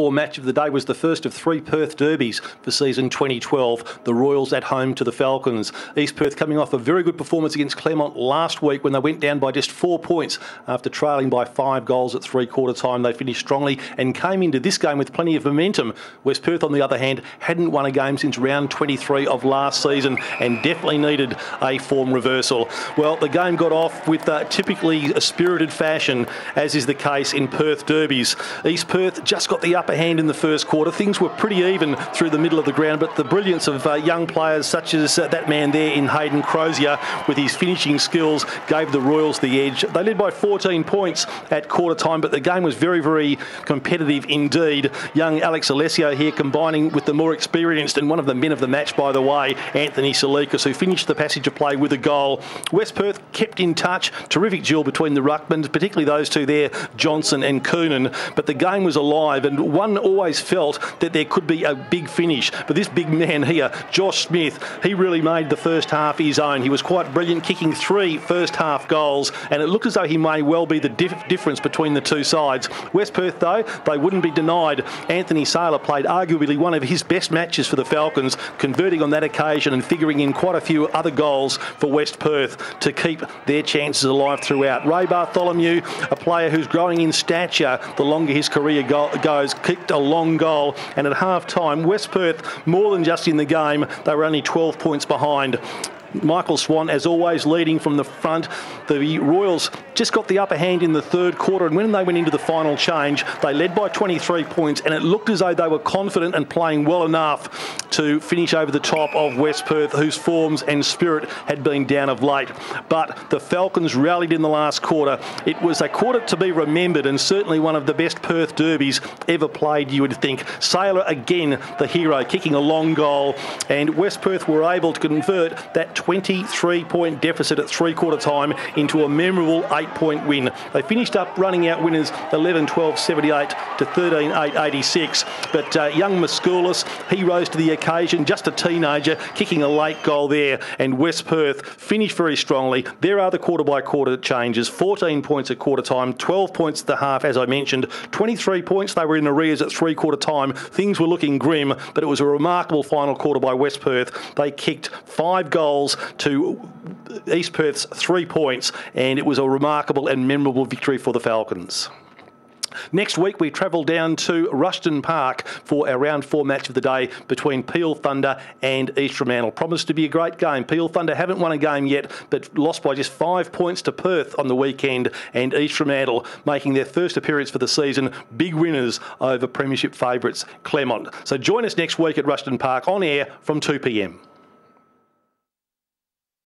4 match of the day was the first of 3 Perth derbies for season 2012. The Royals at home to the Falcons. East Perth coming off a very good performance against Claremont last week when they went down by just 4 points after trailing by 5 goals at three-quarter time. They finished strongly and came into this game with plenty of momentum. West Perth, on the other hand, hadn't won a game since round 23 of last season and definitely needed a form reversal. Well, the game got off with typically a spirited fashion, as is the case in Perth derbies. East Perth just got the upper hand in the first quarter. Things were pretty even through the middle of the ground, but the brilliance of young players such as that man there in Hayden Crozier with his finishing skills gave the Royals the edge. They led by 14 points at quarter time, but the game was very, very competitive indeed. Young Alex Alessio here combining with the more experienced and one of the men of the match, by the way, Anthony Salikas, who finished the passage of play with a goal. West Perth kept in touch. Terrific duel between the ruckmans, particularly those two there, Johnson and Coonan. But the game was alive, and one always felt that there could be a big finish. But this big man here, Josh Smith, he really made the first half his own. He was quite brilliant, kicking 3 first-half goals, and it looked as though he may well be the difference between the two sides. West Perth, though, they wouldn't be denied. Anthony Saylor played arguably one of his best matches for the Falcons, converting on that occasion and figuring in quite a few other goals for West Perth to keep their chances alive throughout. Ray Bartholomew, a player who's growing in stature the longer his career goes, kicked a long goal, and at half-time, West Perth, more than just in the game, they were only 12 points behind. Michael Swan, as always, leading from the front. The Royals just got the upper hand in the third quarter, and when they went into the final change, they led by 23 points, and it looked as though they were confident and playing well enough to finish over the top of West Perth, whose forms and spirit had been down of late. But the Falcons rallied in the last quarter. It was a quarter to be remembered, and certainly one of the best Perth derbies ever played, you would think. Saylor, again, the hero, kicking a long goal, and West Perth were able to convert that 23-point deficit at three-quarter time into a memorable 8-point win. They finished up running out winners 11-12-78 to 13-8-86. But young Mascoulis, he rose to the occasion, just a teenager, kicking a late goal there. And West Perth finished very strongly. There are the quarter-by-quarter changes. 14 points at quarter time, 12 points at the half, as I mentioned. 23 points, they were in arrears at three-quarter time. Things were looking grim, but it was a remarkable final quarter by West Perth. They kicked 5 goals to East Perth's 3 points, and it was a remarkable and memorable victory for the Falcons. Next week, we travel down to Rushton Park for our round 4 match of the day between Peel Thunder and East Fremantle. Promised to be a great game. Peel Thunder haven't won a game yet, but lost by just 5 points to Perth on the weekend, and East Fremantle making their first appearance for the season, big winners over premiership favourites Claremont. So join us next week at Rushton Park on air from 2 p.m.